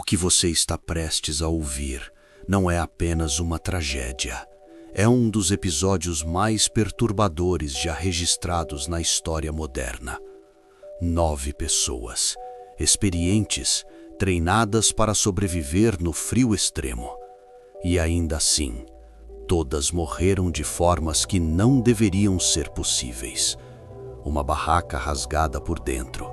O que você está prestes a ouvir não é apenas uma tragédia. É um dos episódios mais perturbadores já registrados na história moderna. 9 pessoas, experientes, treinadas para sobreviver no frio extremo. E ainda assim, todas morreram de formas que não deveriam ser possíveis. Uma barraca rasgada por dentro,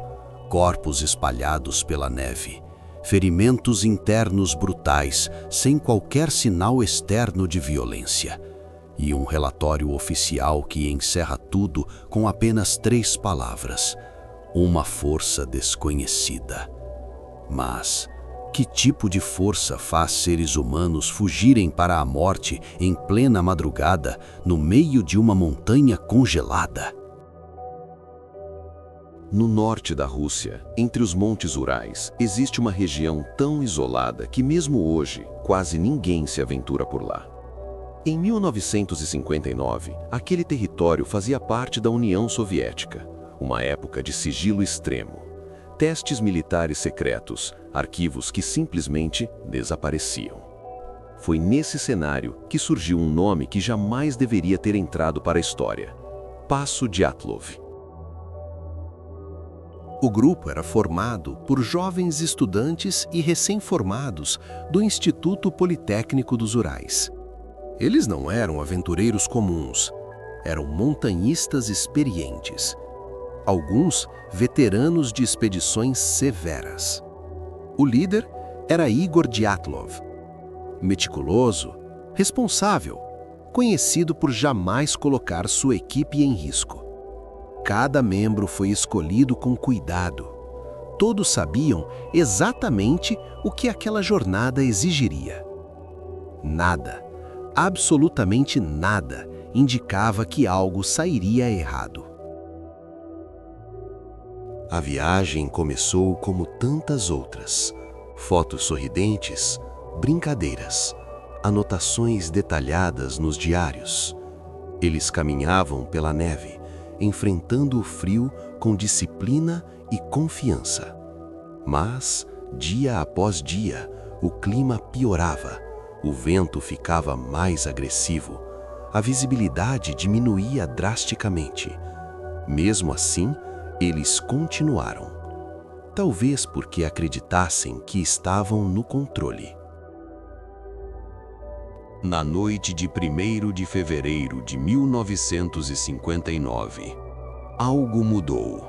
corpos espalhados pela neve, ferimentos internos brutais sem qualquer sinal externo de violência. E um relatório oficial que encerra tudo com apenas 3 palavras: uma força desconhecida. Mas que tipo de força faz seres humanos fugirem para a morte em plena madrugada, no meio de uma montanha congelada? No norte da Rússia, entre os montes Urais, existe uma região tão isolada que mesmo hoje quase ninguém se aventura por lá. Em 1959, aquele território fazia parte da União Soviética, uma época de sigilo extremo, testes militares secretos, arquivos que simplesmente desapareciam. Foi nesse cenário que surgiu um nome que jamais deveria ter entrado para a história: Passo Dyatlov. O grupo era formado por jovens estudantes e recém-formados do Instituto Politécnico dos Urais. Eles não eram aventureiros comuns, eram montanhistas experientes. Alguns veteranos de expedições severas. O líder era Igor Dyatlov. Meticuloso, responsável, conhecido por jamais colocar sua equipe em risco. Cada membro foi escolhido com cuidado. Todos sabiam exatamente o que aquela jornada exigiria. Nada, absolutamente nada, indicava que algo sairia errado. A viagem começou como tantas outras. Fotos sorridentes, brincadeiras, anotações detalhadas nos diários. Eles caminhavam pela neve, enfrentando o frio com disciplina e confiança. Mas, dia após dia, o clima piorava, o vento ficava mais agressivo, a visibilidade diminuía drasticamente. Mesmo assim, eles continuaram. Talvez porque acreditassem que estavam no controle. Na noite de 1º de fevereiro de 1959, algo mudou.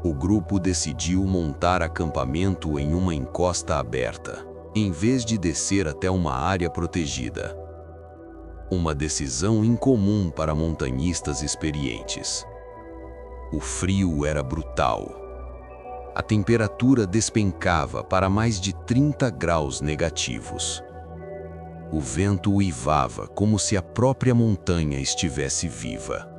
O grupo decidiu montar acampamento em uma encosta aberta, em vez de descer até uma área protegida. Uma decisão incomum para montanhistas experientes. O frio era brutal. A temperatura despencava para mais de 30 graus negativos. O vento uivava como se a própria montanha estivesse viva.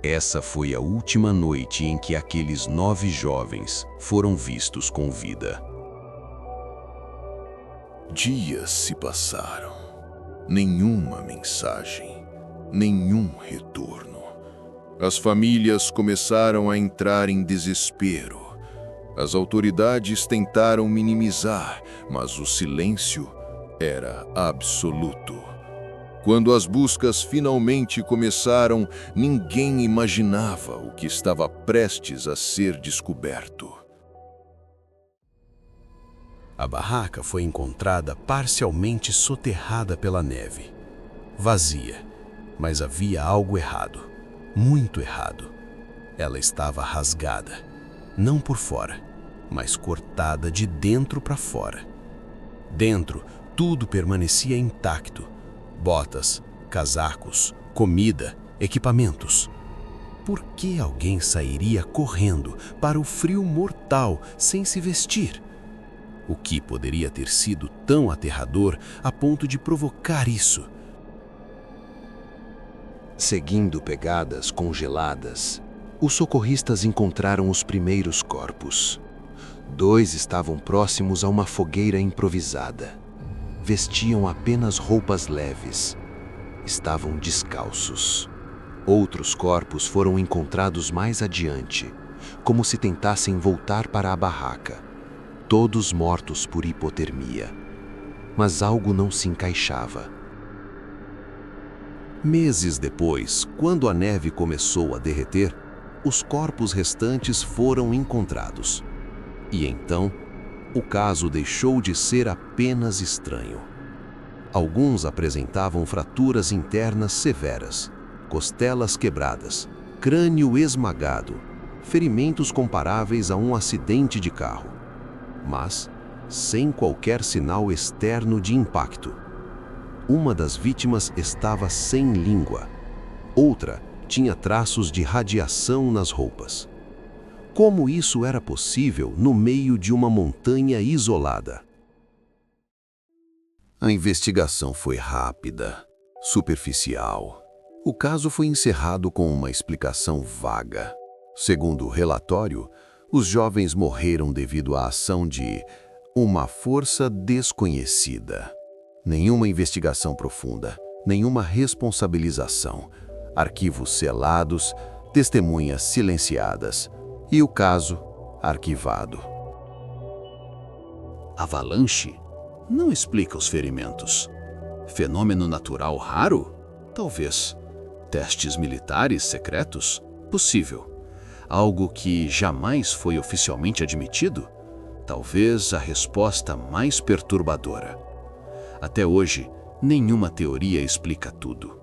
Essa foi a última noite em que aqueles 9 jovens foram vistos com vida. Dias se passaram. Nenhuma mensagem, nenhum retorno. As famílias começaram a entrar em desespero. As autoridades tentaram minimizar, mas o silêncio era absoluto. Quando as buscas finalmente começaram, ninguém imaginava o que estava prestes a ser descoberto. A barraca foi encontrada parcialmente soterrada pela neve. Vazia, mas havia algo errado, muito errado. Ela estava rasgada, não por fora, mas cortada de dentro para fora. Dentro, tudo permanecia intacto: botas, casacos, comida, equipamentos. Por que alguém sairia correndo para o frio mortal sem se vestir? O que poderia ter sido tão aterrador a ponto de provocar isso? Seguindo pegadas congeladas, os socorristas encontraram os primeiros corpos. 2 estavam próximos a uma fogueira improvisada. Vestiam apenas roupas leves. Estavam descalços. Outros corpos foram encontrados mais adiante, como se tentassem voltar para a barraca. todos mortos por hipotermia. Mas algo não se encaixava. Meses depois, quando a neve começou a derreter, os corpos restantes foram encontrados. E então, o caso deixou de ser apenas estranho. Alguns apresentavam fraturas internas severas, costelas quebradas, crânio esmagado, ferimentos comparáveis a um acidente de carro, mas sem qualquer sinal externo de impacto. Uma das vítimas estava sem língua, outra tinha traços de radiação nas roupas. Como isso era possível no meio de uma montanha isolada? A investigação foi rápida, superficial. O caso foi encerrado com uma explicação vaga. Segundo o relatório, os jovens morreram devido à ação de uma força desconhecida. Nenhuma investigação profunda, nenhuma responsabilização, arquivos selados, testemunhas silenciadas e o caso arquivado. Avalanche? Não explica os ferimentos. Fenômeno natural raro? Talvez. Testes militares secretos? Possível. Algo que jamais foi oficialmente admitido? Talvez a resposta mais perturbadora. Até hoje, nenhuma teoria explica tudo.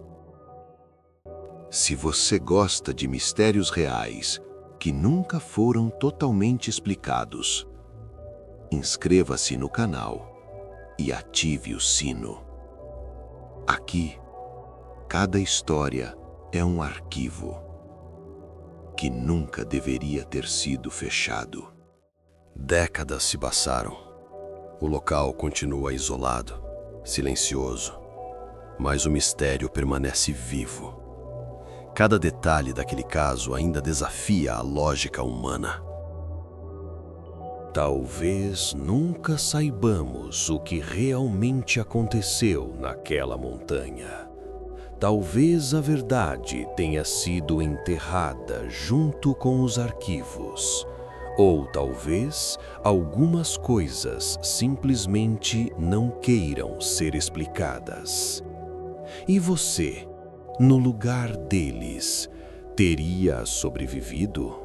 Se você gosta de mistérios reais que nunca foram totalmente explicados, inscreva-se no canal e ative o sino. Aqui, cada história é um arquivo que nunca deveria ter sido fechado. Décadas se passaram. O local continua isolado, silencioso, mas o mistério permanece vivo. Cada detalhe daquele caso ainda desafia a lógica humana. Talvez nunca saibamos o que realmente aconteceu naquela montanha. Talvez a verdade tenha sido enterrada junto com os arquivos. Ou talvez algumas coisas simplesmente não queiram ser explicadas. E você, no lugar deles, teria sobrevivido?